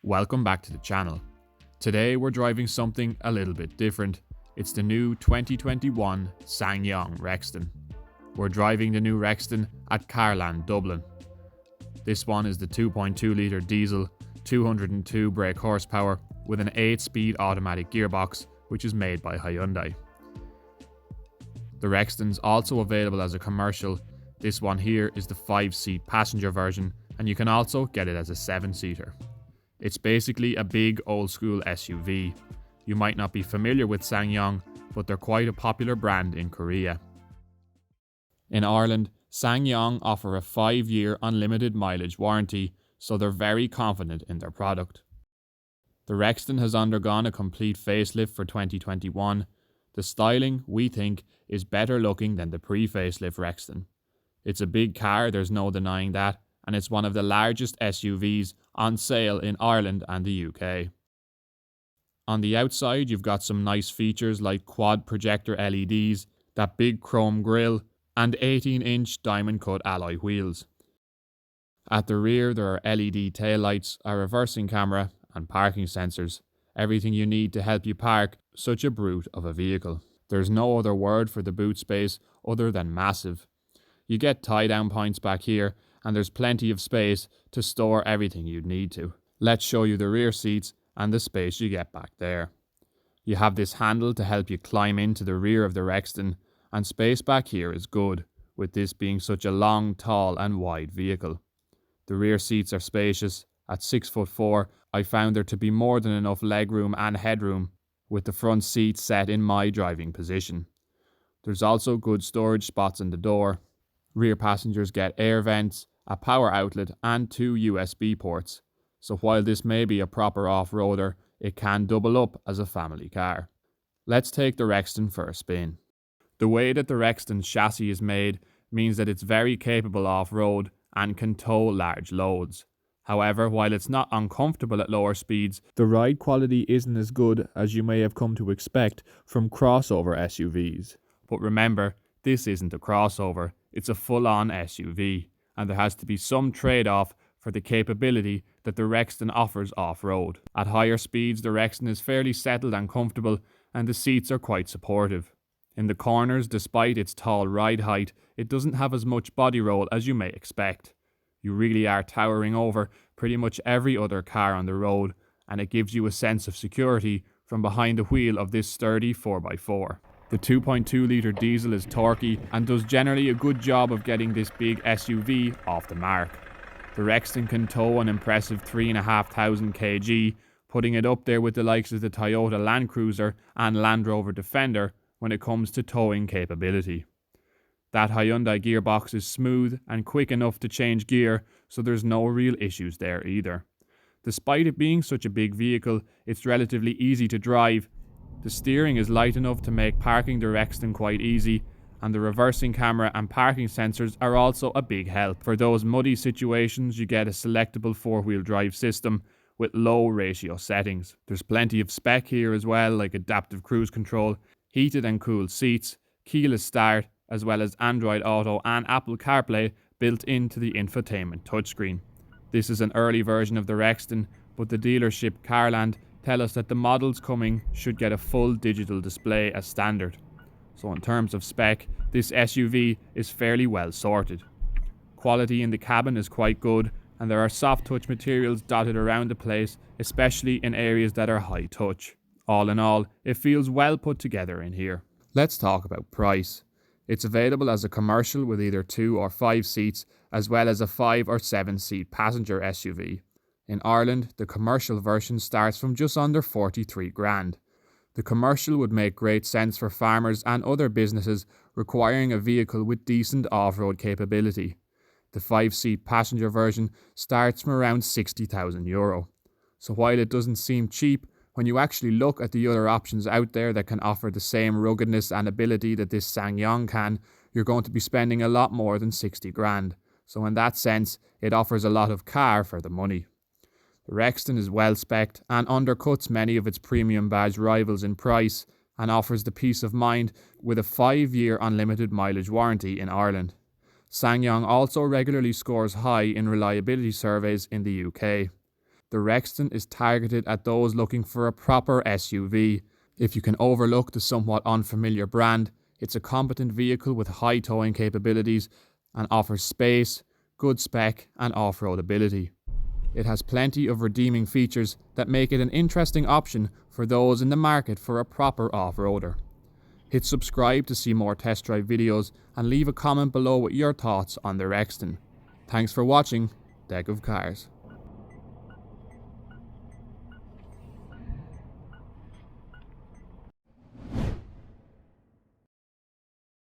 Welcome back to the channel. Today we're driving something a little bit different. It's the new 2021 Ssangyong Rexton. We're driving the new Rexton at Carland, Dublin. This one is the 2.2 litre diesel, 202 brake horsepower with an 8-speed automatic gearbox, which is made by Hyundai. The Rexton's also available as a commercial. This one here is the 5-seat passenger version, and you can also get it as a 7-seater. It's basically a big old school SUV. You might not be familiar with Ssangyong, but they're quite a popular brand in Korea. In Ireland, Ssangyong offer a 5-year unlimited mileage warranty, so they're very confident in their product. The Rexton has undergone a complete facelift for 2021. The styling, we think, is better looking than the pre-facelift Rexton. It's a big car, there's no denying that, and it's one of the largest SUVs on sale in Ireland and the UK. On the outside, you've got some nice features like quad projector LEDs, that big chrome grille, and 18-inch diamond-cut alloy wheels. At the rear, there are LED taillights, a reversing camera, and parking sensors. Everything you need to help you park such a brute of a vehicle. There's no other word for the boot space other than massive. You get tie-down points back here, and there's plenty of space to store everything you'd need to. Let's show you the rear seats and the space you get back there. You have this handle to help you climb into the rear of the Rexton, and space back here is good, with this being such a long, tall and wide vehicle. The rear seats are spacious. At 6'4", I found there to be more than enough legroom and headroom, with the front seat set in my driving position. There's also good storage spots in the door. Rear passengers get air vents, a power outlet and 2 USB ports, so while this may be a proper off-roader, it can double up as a family car. Let's take the Rexton for a spin. The way that the Rexton's chassis is made means that it's very capable off-road and can tow large loads. However, while it's not uncomfortable at lower speeds, the ride quality isn't as good as you may have come to expect from crossover SUVs. But remember, this isn't a crossover, it's a full-on SUV, and there has to be some trade-off for the capability that the Rexton offers off-road. At higher speeds, the Rexton is fairly settled and comfortable, and the seats are quite supportive. In the corners, despite its tall ride height, it doesn't have as much body roll as you may expect. You really are towering over pretty much every other car on the road, and it gives you a sense of security from behind the wheel of this sturdy 4x4. The 2.2 litre diesel is torquey and does generally a good job of getting this big SUV off the mark. The Rexton can tow an impressive 3,500 kg, putting it up there with the likes of the Toyota Land Cruiser and Land Rover Defender when it comes to towing capability. That Hyundai gearbox is smooth and quick enough to change gear, so there's no real issues there either. Despite it being such a big vehicle, it's relatively easy to drive. The steering is light enough to make parking the Rexton quite easy, and the reversing camera and parking sensors are also a big help. For those muddy situations, you get a selectable 4-wheel drive system with low ratio settings. There's plenty of spec here as well, like adaptive cruise control, heated and cooled seats, keyless start, as well as Android Auto and Apple CarPlay built into the infotainment touchscreen. This is an early version of the Rexton, but the dealership Carland tell us that the models coming should get a full digital display as standard. So in terms of spec, this SUV is fairly well sorted. Quality in the cabin is quite good, and there are soft touch materials dotted around the place, especially in areas that are high touch. All in all, it feels well put together in here. Let's talk about price. It's available as a commercial with either 2 or 5 seats, as well as a 5 or 7 seat passenger SUV. In Ireland, the commercial version starts from just under 43 grand. The commercial would make great sense for farmers and other businesses requiring a vehicle with decent off-road capability. The 5-seat passenger version starts from around €60,000. So while it doesn't seem cheap, when you actually look at the other options out there that can offer the same ruggedness and ability that this Ssangyong can, you're going to be spending a lot more than 60 grand. So in that sense, it offers a lot of car for the money. The Rexton is well spec'd and undercuts many of its premium badge rivals in price, and offers the peace of mind with a 5-year unlimited mileage warranty in Ireland. Ssangyong also regularly scores high in reliability surveys in the UK. The Rexton is targeted at those looking for a proper SUV. If you can overlook the somewhat unfamiliar brand, it's a competent vehicle with high towing capabilities and offers space, good spec and off-road ability. It has plenty of redeeming features that make it an interesting option for those in the market for a proper off-roader. Hit subscribe to see more test drive videos and leave a comment below with your thoughts on the Rexton. Thanks for watching Deck of Cars.